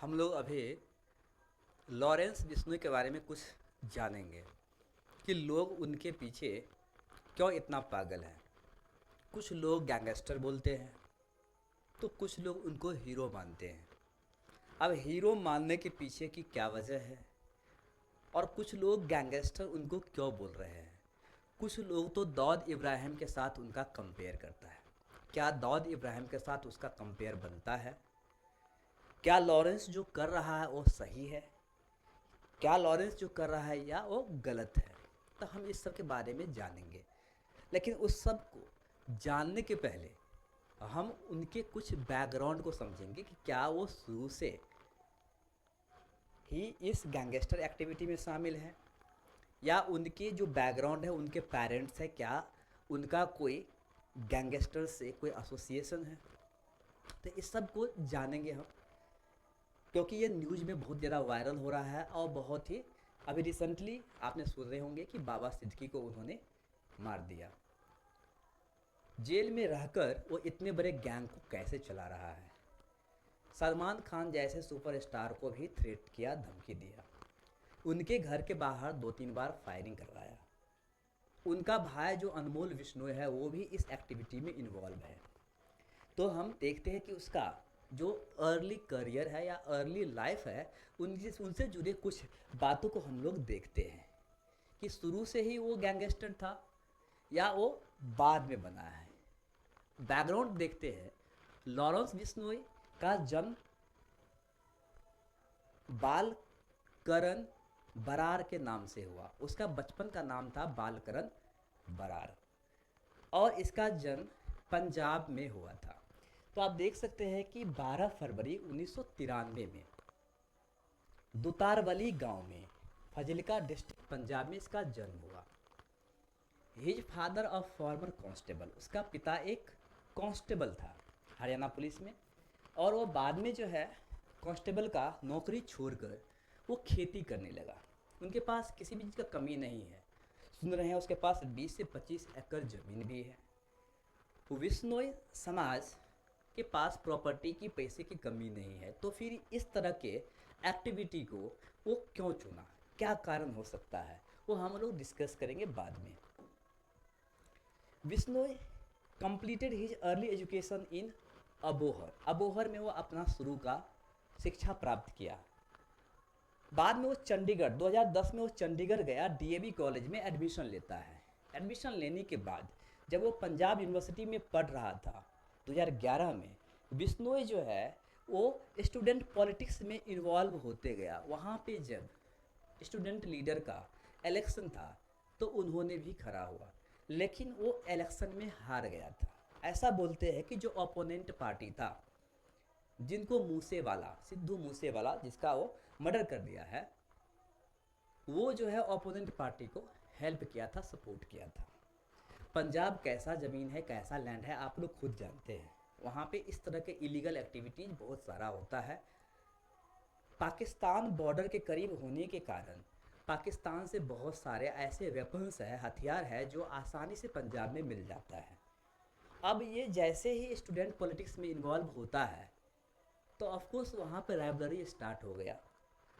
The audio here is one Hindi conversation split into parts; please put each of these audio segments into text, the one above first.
हम लोग अभी लॉरेंस बिश्नोई के बारे में कुछ जानेंगे कि लोग उनके पीछे क्यों इतना पागल हैं। कुछ लोग गैंगस्टर बोलते हैं तो कुछ लोग उनको हीरो मानते हैं। अब हीरो मानने के पीछे की क्या वजह है और कुछ लोग गैंगस्टर उनको क्यों बोल रहे हैं। कुछ लोग तो दाऊद इब्राहिम के साथ उनका कंपेयर करता है। क्या दाऊद इब्राहिम के साथ उसका कंपेयर बनता है? क्या लॉरेंस जो कर रहा है वो सही है? क्या लॉरेंस जो कर रहा है या वो गलत है? तो हम इस सब के बारे में जानेंगे। लेकिन उस सब को जानने के पहले हम उनके कुछ बैकग्राउंड को समझेंगे कि क्या वो शुरू से ही इस गैंगस्टर एक्टिविटी में शामिल है या उनके जो बैकग्राउंड है उनके पेरेंट्स है, क्या उनका कोई गैंगस्टर से कोई एसोसिएशन है। तो इस सब को जानेंगे हम, क्योंकि ये न्यूज़ में बहुत ज़्यादा वायरल हो रहा है और बहुत ही अभी रिसेंटली आपने सुन रहे होंगे कि बाबा सिद्दीकी को उन्होंने मार दिया। जेल में रहकर वो इतने बड़े गैंग को कैसे चला रहा है। सलमान खान जैसे सुपरस्टार को भी थ्रेट किया, धमकी दिया, उनके घर के बाहर 2-3 बार फायरिंग करवाया। उनका भाई जो अनमोल विश्नोई है वो भी इस एक्टिविटी में इन्वॉल्व है। तो हम देखते हैं कि उसका जो अर्ली करियर है या अर्ली लाइफ है उनसे जुड़े कुछ बातों को हम लोग देखते हैं कि शुरू से ही वो गैंगस्टर था या वो बाद में बना है। बैकग्राउंड देखते हैं। लॉरेंस बिश्नोई का जन्म बालकरन बरार के नाम से हुआ। उसका बचपन का नाम था बालकरन बरार और इसका जन्म पंजाब में हुआ था। तो आप देख सकते हैं कि 12 फरवरी 1993 में दुतारवली गांव में फजिल्का डिस्ट्रिक्ट पंजाब में इसका जन्म हुआ। His father of former constable, उसका पिता एक कांस्टेबल था हरियाणा पुलिस में और वो बाद में जो है कांस्टेबल का नौकरी छोड़कर वो खेती करने लगा। उनके पास किसी भी चीज़ का कमी नहीं है। सुन रहे हैं उसके पास 20 से 25 एकड़ ज़मीन भी है। विश्नोई समाज के पास प्रॉपर्टी की पैसे की कमी नहीं है, तो फिर इस तरह के एक्टिविटी को वो क्यों चुना, क्या कारण हो सकता है, वो हम लोग डिस्कस करेंगे बाद में। Bishnoi completed his early education in Abohar. Abohar में वो अपना शुरू का शिक्षा प्राप्त किया। बाद में वो चंडीगढ़ 2010 में वो चंडीगढ़ गया, डीएवी कॉलेज में एडमिशन लेता है। एडमिशन लेने के बाद जब वो पंजाब यूनिवर्सिटी में पढ़ रहा था 2011 में, बिश्नोई जो है वो स्टूडेंट पॉलिटिक्स में इन्वॉल्व होते गया। वहाँ पे जब स्टूडेंट लीडर का इलेक्शन था तो उन्होंने भी खड़ा हुआ, लेकिन वो इलेक्शन में हार गया था। ऐसा बोलते हैं कि जो ओपोनेंट पार्टी था, जिनको मूसेवाला, सिद्धू मूसेवाला जिसका वो मर्डर कर दिया है, वो जो है ओपोनेंट पार्टी को हेल्प किया था, सपोर्ट किया था। पंजाब कैसा ज़मीन है, कैसा लैंड है, आप लोग खुद जानते हैं। वहाँ पे इस तरह के इलीगल एक्टिविटीज़ बहुत सारा होता है। पाकिस्तान बॉर्डर के करीब होने के कारण पाकिस्तान से बहुत सारे ऐसे वेपन्स है, हथियार है जो आसानी से पंजाब में मिल जाता है। अब ये जैसे ही स्टूडेंट पॉलिटिक्स में इन्वॉल्व होता है तो ऑफकोर्स वहाँ पर राइवलरी स्टार्ट हो गया।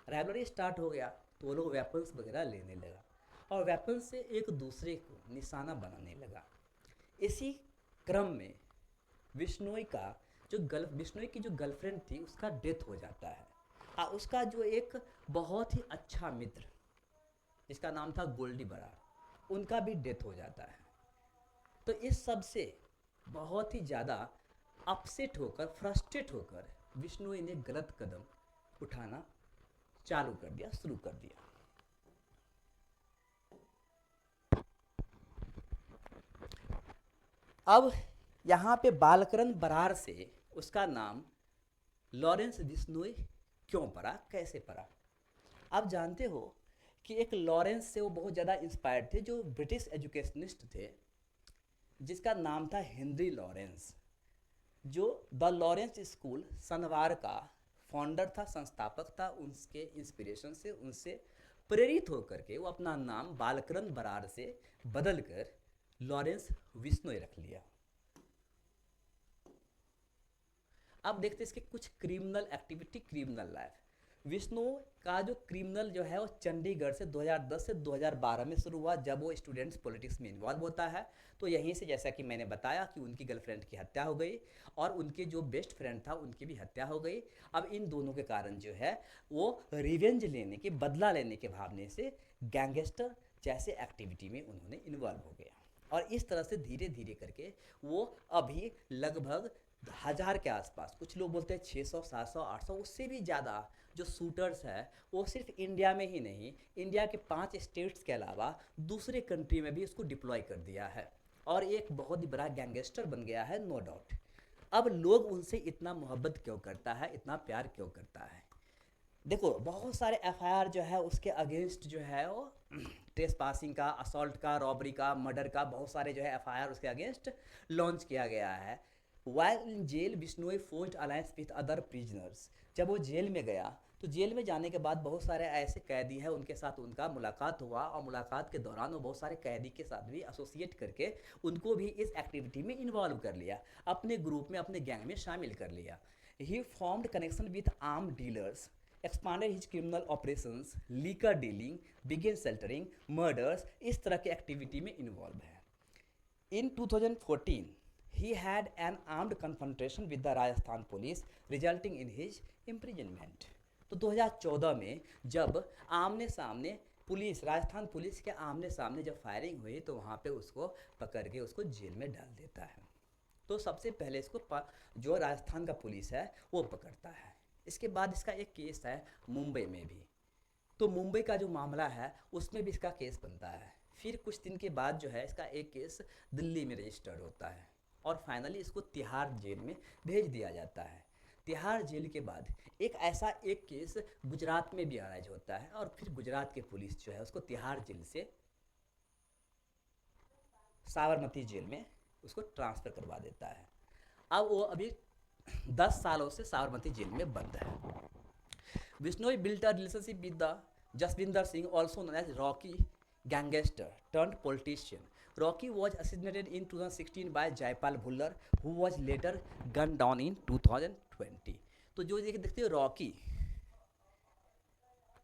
राइवलरी स्टार्ट हो गया तो वो लोग वेपन्स वगैरह लेने लगा और वेपन्स से एक दूसरे को निशाना बनाने लगा। इसी क्रम में बिश्नोई का बिश्नोई की जो गर्लफ्रेंड थी उसका डेथ हो जाता है। उसका जो एक बहुत ही अच्छा मित्र जिसका नाम था गोल्डी बरार, उनका भी डेथ हो जाता है। तो इस सब से बहुत ही ज़्यादा अपसेट होकर, फ्रस्ट्रेट होकर बिश्नोई ने गलत कदम उठाना चालू कर दिया, शुरू कर दिया। अब यहाँ पे बालकरन बरार से उसका नाम लॉरेंस बिश्नोई क्यों पड़ा, कैसे पड़ा? आप जानते हो कि एक लॉरेंस से वो बहुत ज़्यादा इंस्पायर्ड थे, जो ब्रिटिश एजुकेशनिस्ट थे जिसका नाम था हेनरी लॉरेंस, जो द लॉरेंस स्कूल सनवार का फाउंडर था, संस्थापक था। उनके इंस्पिरेशन से, उनसे प्रेरित होकर के वो अपना नाम बालकरन बरार से बदल कर लॉरेंस बिश्नोई रख लिया। अब देखते हैं इसके कुछ criminal activity, criminal life. Vishnu का जो क्रिमिनल जो है वो चंडीगढ़ से 2010 से 2012 में शुरू हुआ, जब वो स्टूडेंट्स पॉलिटिक्स में इन्वॉल्व होता है। तो यहीं से, जैसा कि मैंने बताया, कि उनकी गर्लफ्रेंड की हत्या हो गई और उनके जो बेस्ट फ्रेंड था उनकी भी हत्या हो गई। अब इन दोनों के कारण जो है वो रिवेंज लेने के, बदला लेने के भावने से गैंगस्टर जैसे एक्टिविटी में उन्होंने इन्वॉल्व हो गया। और इस तरह से धीरे धीरे करके वो अभी लगभग 1000 के आसपास, कुछ लोग बोलते हैं 600, 700, 800, उससे भी ज़्यादा जो शूटर्स है वो सिर्फ इंडिया में ही नहीं, इंडिया के 5 स्टेट्स के अलावा दूसरे कंट्री में भी उसको डिप्लॉय कर दिया है और एक बहुत ही बड़ा गैंगस्टर बन गया है, नो डाउट। अब लोग उनसे इतना मोहब्बत क्यों करता है, इतना प्यार क्यों करता है? देखो, बहुत सारे एफआईआर जो है उसके अगेंस्ट जो है वो ट्रेस पासिंग का, असॉल्ट का, रॉबरी का, मर्डर का, बहुत सारे जो है एफआईआर उसके अगेंस्ट लॉन्च किया गया है। While in jail Bishnoi forced alliance with other prisoners. जब वो जेल में गया तो जेल में जाने के बाद बहुत सारे ऐसे कैदी हैं, उनके साथ उनका मुलाकात हुआ और मुलाकात के दौरान वो बहुत सारे कैदी के साथ भी एसोसिएट करके उनको भी इस एक्टिविटी में इन्वॉल्व कर लिया, अपने ग्रुप में, अपने गैंग में शामिल कर लिया। He formed connection with arm dealers, expanded his criminal operations, liquor dealing, began sheltering, murders, इस तरह की एक्टिविटी में इन्वॉल्व है। In 2014, he had an armed confrontation with the Rajasthan police, resulting in his imprisonment. तो 2014 में जब आमने सामने पुलिस, राजस्थान पुलिस के आमने सामने जब फायरिंग हुई तो वहाँ पे उसको पकड़ के उसको जेल में डाल देता है। तो सबसे पहले इसको जो राजस्थान का पुलिस है वो पकड़ता है। इसके बाद इसका एक केस है मुंबई में भी, तो मुंबई का जो मामला है उसमें भी इसका केस बनता है। फिर कुछ दिन के बाद जो है इसका एक केस दिल्ली में रजिस्टर्ड होता है और फाइनली इसको तिहाड़ जेल में भेज दिया जाता है। तिहाड़ जेल के बाद एक केस गुजरात में भी अराइज होता है और फिर गुजरात के पुलिस जो है उसको तिहाड़ जेल से साबरमती जेल में उसको ट्रांसफ़र करवा देता है। अब वो अभी 10 सालों से साबरमती जेल में बंद है। Bishnoi built a relationship with the Jasvinder Singh, also known as Rocky, gangster turned politician. Rocky was assassinated in 2016 by Jaipal Bhullar, who was later gunned down in 2020. तो जो देखते हो रॉकी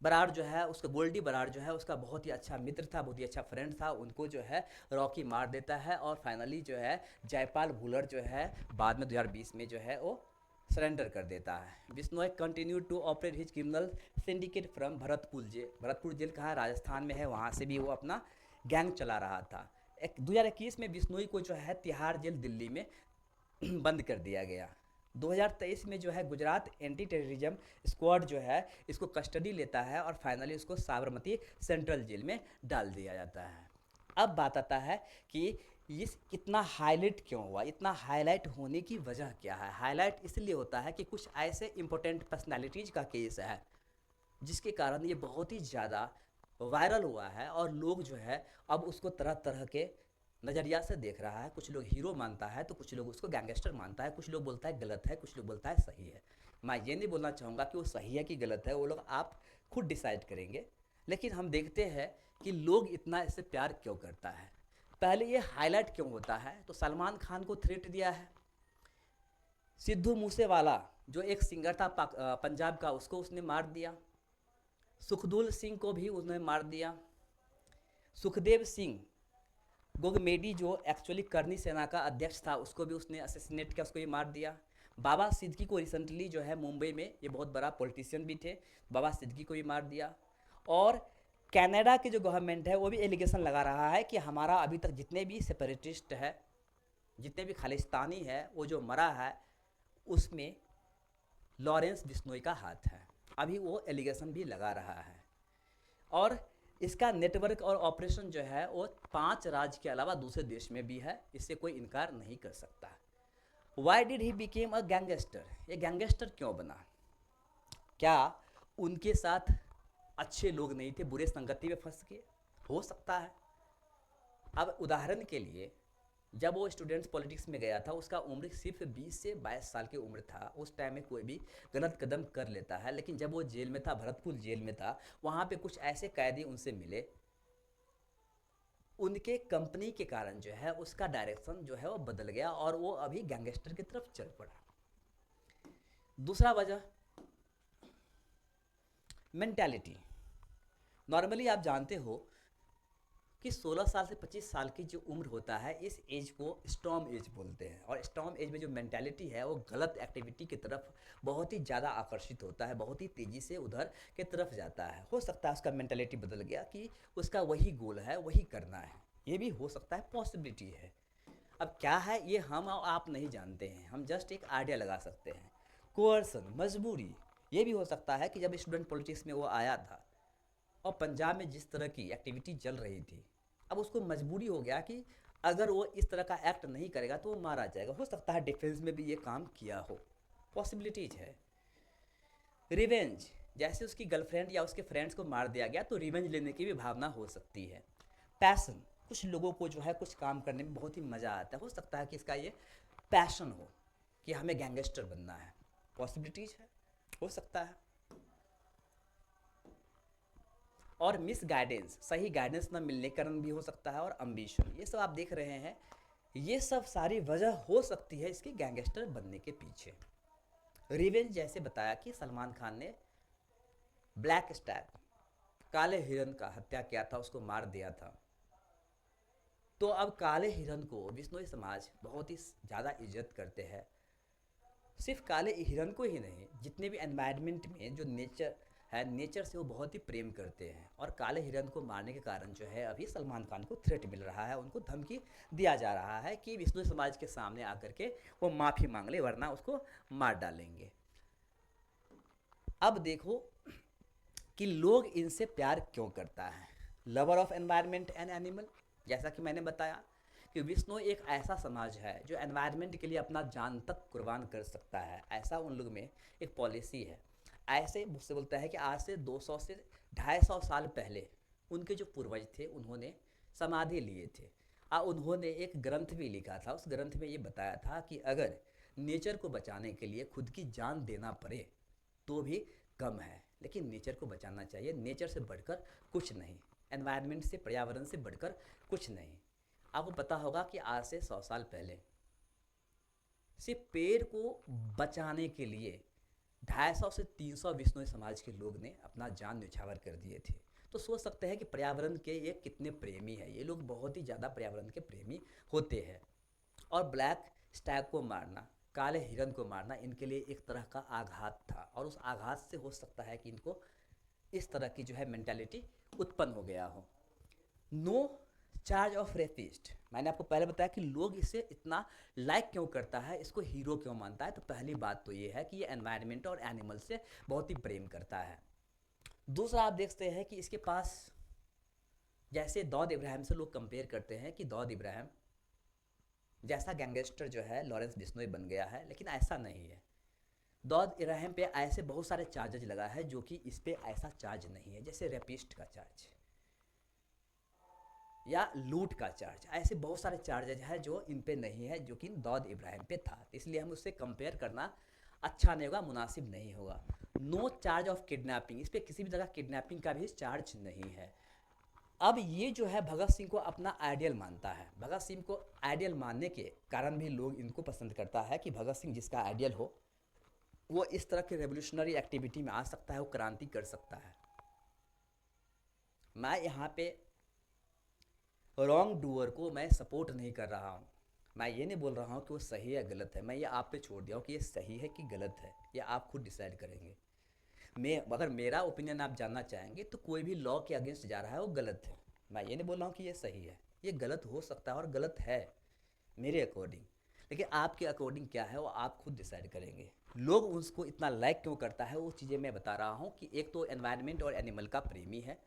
बराड़ जो है, उसका गोल्डी बराड़ जो है उसका बहुत ही अच्छा मित्र था, बहुत ही अच्छा फ्रेंड था, उनको जो है रॉकी मार देता है और फाइनली जो है जयपाल भुल्लर जो है बाद में 2020 में जो है वो सरेंडर कर देता है। Bishnoi continue to operate his criminal syndicate from Bharatpur jail. Bharatpur jail कहाँ, राजस्थान में है, वहाँ से भी वो अपना गैंग चला रहा था। 2021 में बिश्नोई को जो है तिहाड़ जेल दिल्ली में बंद कर दिया गया। 2023 में जो है गुजरात एंटी टेररिज्म स्क्वाड जो है इसको कस्टडी लेता है और फाइनली उसको साबरमती सेंट्रल जेल में डाल दिया जाता है। अब बात आता है कि ये इतना हाईलाइट क्यों हुआ, इतना हाईलाइट होने की वजह क्या है? हाईलाइट इसलिए होता है कि कुछ ऐसे इंपॉर्टेंट पर्सनालिटीज़ का केस है जिसके कारण ये बहुत ही ज़्यादा वायरल हुआ है और लोग जो है अब उसको तरह तरह के नज़रिया से देख रहा है। कुछ लोग हीरो मानता है तो कुछ लोग उसको गैंगस्टर मानता है, कुछ लोग बोलता है गलत है, कुछ लोग बोलता है सही है। मैं ये नहीं बोलना चाहूँगा कि वो सही है कि गलत है, वो लोग आप खुद डिसाइड करेंगे। लेकिन हम देखते हैं कि लोग इतना इससे प्यार क्यों करता है। पहले ये हाईलाइट क्यों होता है, तो सलमान खान को थ्रेट दिया है, सिद्धू मूसेवाला जो एक सिंगर था पंजाब का, उसको उसने मार दिया, सुखदुल सिंह को भी उसने मार दिया, सुखदेव सिंह गोगमेडी जो एक्चुअली करनी सेना का अध्यक्ष था उसको भी उसने असैसिनेट किया, उसको भी मार दिया। बाबा सिद्दीकी को रिसेंटली जो है मुंबई में, ये बहुत बड़ा पॉलिटिशियन भी थे, बाबा सिद्दीकी को भी मार दिया। और कनाडा की जो गवर्नमेंट है वो भी एलिगेशन लगा रहा है कि हमारा अभी तक जितने भी सेपरेटिस्ट है, जितने भी खालिस्तानी है, वो जो मरा है उसमें लॉरेंस बिश्नोई का हाथ है, अभी वो एलिगेशन भी लगा रहा है। और इसका नेटवर्क और ऑपरेशन जो है वो 5 राज्य के अलावा दूसरे देश में भी है, इससे कोई इनकार नहीं कर सकता। Why did he became a gangster, ये गैंगस्टर क्यों बना? क्या उनके साथ अच्छे लोग नहीं थे, बुरे संगति में फंस गए? हो सकता है। अब उदाहरण के लिए जब वो स्टूडेंट्स पॉलिटिक्स में गया था उसका उम्र सिर्फ 20 से 22 साल की उम्र था। उस टाइम में कोई भी गलत कदम कर लेता है, लेकिन जब वो जेल में था, भरतपुर जेल में था, वहाँ पे कुछ ऐसे कैदी उनसे मिले, उनके कंपनी के कारण जो है उसका डायरेक्शन जो है वो बदल गया और वो अभी गैंगस्टर की तरफ चल पड़ा। दूसरा वजह मेंटालिटी। नॉर्मली आप जानते हो कि 16 साल से 25 साल की जो उम्र होता है, इस एज को स्टॉर्म एज बोलते हैं। और स्टॉर्म एज में जो मेंटालिटी है वो गलत एक्टिविटी की तरफ बहुत ही ज़्यादा आकर्षित होता है, बहुत ही तेज़ी से उधर के तरफ जाता है। हो सकता है उसका मेंटालिटी बदल गया कि उसका वही गोल है, वही करना है। ये भी हो सकता है, पॉसिबिलिटी है। अब क्या है ये हम और आप नहीं जानते हैं, हम जस्ट एक आइडिया लगा सकते हैं। कोअर्सन, मजबूरी, ये भी हो सकता है कि जब स्टूडेंट पॉलिटिक्स में वो आया था और पंजाब में जिस तरह की एक्टिविटी चल रही थी, अब उसको मजबूरी हो गया कि अगर वो इस तरह का एक्ट नहीं करेगा तो वो मारा जाएगा। हो सकता है डिफेंस में भी ये काम किया हो, पॉसिबिलिटीज है। रिवेंज, जैसे उसकी गर्लफ्रेंड या उसके फ्रेंड्स को मार दिया गया तो रिवेंज लेने की भी भावना हो सकती है। पैशन, कुछ लोगों को जो है कुछ काम करने में बहुत ही मज़ा आता है, हो सकता है कि इसका ये पैशन हो कि हमें गैंगस्टर बनना है, पॉसिबिलिटीज है, हो सकता है। और मिस गाइडेंस, सही गाइडेंस न मिलने के कारण भी हो सकता है। और अम्बिशन, ये सब आप देख रहे हैं, ये सब सारी वजह हो सकती है इसके गैंगस्टर बनने के पीछे। रिवेंज, जैसे बताया कि सलमान खान ने ब्लैक स्टैग, काले हिरन का हत्या किया था, उसको मार दिया था। तो अब काले हिरन को बिश्नोई समाज बहुत ही ज़्यादा इज्जत करते हैं। सिर्फ काले हिरन को ही नहीं, जितने भी एनवायरनमेंट में जो नेचर है, नेचर से वो बहुत ही प्रेम करते हैं। और काले हिरन को मारने के कारण जो है अभी सलमान खान को थ्रेट मिल रहा है, उनको धमकी दिया जा रहा है कि विष्णु समाज के सामने आकर के वो माफ़ी मांग ले, वरना उसको मार डालेंगे। अब देखो कि लोग इनसे प्यार क्यों करता है। Lover of environment and animal, जैसा कि मैंने बताया कि विष्णु एक ऐसा समाज है जो एनवायरनमेंट के लिए अपना जान तक कुर्बान कर सकता है, ऐसा उन लोग में एक पॉलिसी है। ऐसे मुझसे बोलता है कि आज से 200 से 250 साल पहले उनके जो पूर्वज थे उन्होंने समाधि लिए थे और उन्होंने एक ग्रंथ भी लिखा था। उस ग्रंथ में ये बताया था कि अगर नेचर को बचाने के लिए खुद की जान देना पड़े तो भी कम है, लेकिन नेचर को बचाना चाहिए, नेचर से बढ़कर कुछ नहीं, एनवायरनमेंट से, पर्यावरण से बढ़कर कुछ नहीं। आपको पता होगा कि आज से 100 साल पहले सिर्फ पेड़ को बचाने के लिए 250 से 300 विश्नोई समाज के लोग ने अपना जान न्यौछावर कर दिए थे। तो सोच सकते हैं कि पर्यावरण के ये कितने प्रेमी हैं, ये लोग बहुत ही ज़्यादा पर्यावरण के प्रेमी होते हैं। और ब्लैक स्टैग को मारना, काले हिरन को मारना इनके लिए एक तरह का आघात था, और उस आघात से हो सकता है कि इनको इस तरह की जो है मेंटालिटी उत्पन्न हो गया हो। नो चार्ज ऑफ रेपिस्ट, मैंने आपको पहले बताया कि लोग इसे इतना लाइक क्यों करता है, इसको हीरो क्यों मानता है। तो पहली बात तो ये है कि ये एनवायरनमेंट और एनिमल से बहुत ही प्रेम करता है। दूसरा आप देखते हैं कि इसके पास, जैसे दाऊद इब्राहिम से लोग कंपेयर करते हैं कि दाऊद इब्राहिम जैसा गैंगस्टर जो है लॉरेंस बिश्नोई बन गया है, लेकिन ऐसा नहीं है। दाऊद इब्राहिम पे ऐसे बहुत सारे चार्जेज लगा है जो कि इस पे ऐसा चार्ज नहीं है, जैसे रेपिस्ट का चार्ज या लूट का चार्ज, ऐसे बहुत सारे चार्जेज हैं जो इन पे नहीं है, जो कि दाऊद इब्राहिम पे था। इसलिए हम उससे कंपेयर करना अच्छा नहीं होगा, मुनासिब नहीं होगा। नो चार्ज ऑफ किडनैपिंग, इस पर किसी भी तरह किडनैपिंग का भी चार्ज नहीं है। अब ये जो है भगत सिंह को अपना आइडियल मानता है। भगत सिंह को आइडियल मानने के कारण भी लोग इनको पसंद करता है कि भगत सिंह जिसका आइडियल हो वो इस तरह के रेवोल्यूशनरी एक्टिविटी में आ सकता है, वो क्रांति कर सकता है। मैं यहाँ पे रॉन्ग डूअर को मैं सपोर्ट नहीं कर रहा हूँ, मैं ये नहीं बोल रहा हूँ कि वो सही है गलत है, मैं ये आप पे छोड़ दिया हूँ कि ये सही है कि गलत है, ये आप खुद डिसाइड करेंगे। मैं अगर मेरा ओपिनियन आप जानना चाहेंगे तो कोई भी लॉ के अगेंस्ट जा रहा है वो गलत है। मैं ये नहीं बोल रहा हूँ कि ये सही है, ये गलत हो सकता है और गलत है मेरे अकॉर्डिंग, लेकिन आपके अकॉर्डिंग क्या है वो आप खुद डिसाइड करेंगे। लोग उसको इतना लाइक क्यों करता है वो चीज़ें मैं बता रहा हूँ कि एक तो एनवायरनमेंट और एनिमल का प्रेमी है,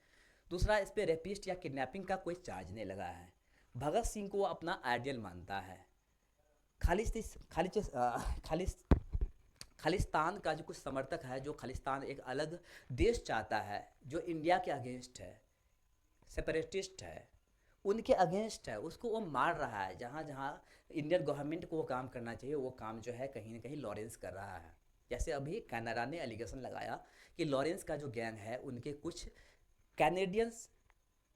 दूसरा इस पर रेपिस्ट या किडनैपिंग का कोई चार्ज नहीं लगा है। भगत सिंह को वो अपना आइडियल मानता है। खालिस खालिस्तान का जो कुछ समर्थक है, जो खालिस्तान एक अलग देश चाहता है जो इंडिया के अगेंस्ट है, सेपरेटिस्ट है, उनके अगेंस्ट है, उसको वो मार रहा है। जहाँ जहाँ इंडियन गवर्नमेंट को वो काम करना चाहिए वो काम जो है कहीं ना कहीं लॉरेंस कर रहा है। जैसे अभी कनाडा ने एलिगेशन लगाया कि लॉरेंस का जो गैंग है उनके कुछ कैनेडियंस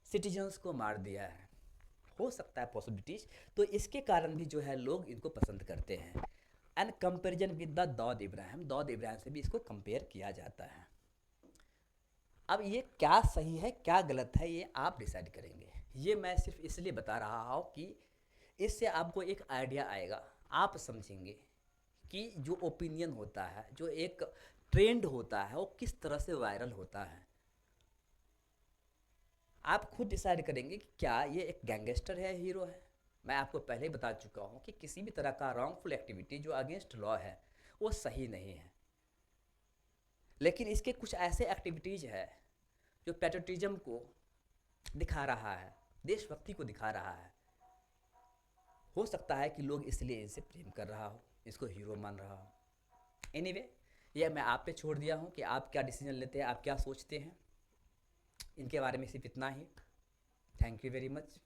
सिटीजन्स को मार दिया है, हो सकता है पॉसिबिलिटीज। तो इसके कारण भी जो है लोग इनको पसंद करते हैं। And comparison with the Dawood Ibrahim से भी इसको कंपेयर किया जाता है। अब ये क्या सही है क्या गलत है ये आप डिसाइड करेंगे। ये मैं सिर्फ इसलिए बता रहा हूँ कि इससे आपको एक आइडिया आएगा, आप समझेंगे कि जो ओपिनियन होता है, जो एक ट्रेंड होता है, वो किस तरह से वायरल होता है। आप खुद डिसाइड करेंगे कि क्या ये एक गैंगस्टर है, हीरो है। मैं आपको पहले ही बता चुका हूँ कि किसी भी तरह का रॉन्गफुल एक्टिविटी जो अगेंस्ट लॉ है वो सही नहीं है। लेकिन इसके कुछ ऐसे एक्टिविटीज़ है जो पैट्रियटिज्म को दिखा रहा है, देशभक्ति को दिखा रहा है। हो सकता है कि लोग इसलिए इनसे प्रेम कर रहा हो, इसको हीरो मान रहा हो। एनीवे, यह मैं आप पे छोड़ दिया हूँ कि आप क्या डिसीजन लेते हैं, आप क्या सोचते हैं। इनके बारे में सिर्फ इतना ही। Thank you very much.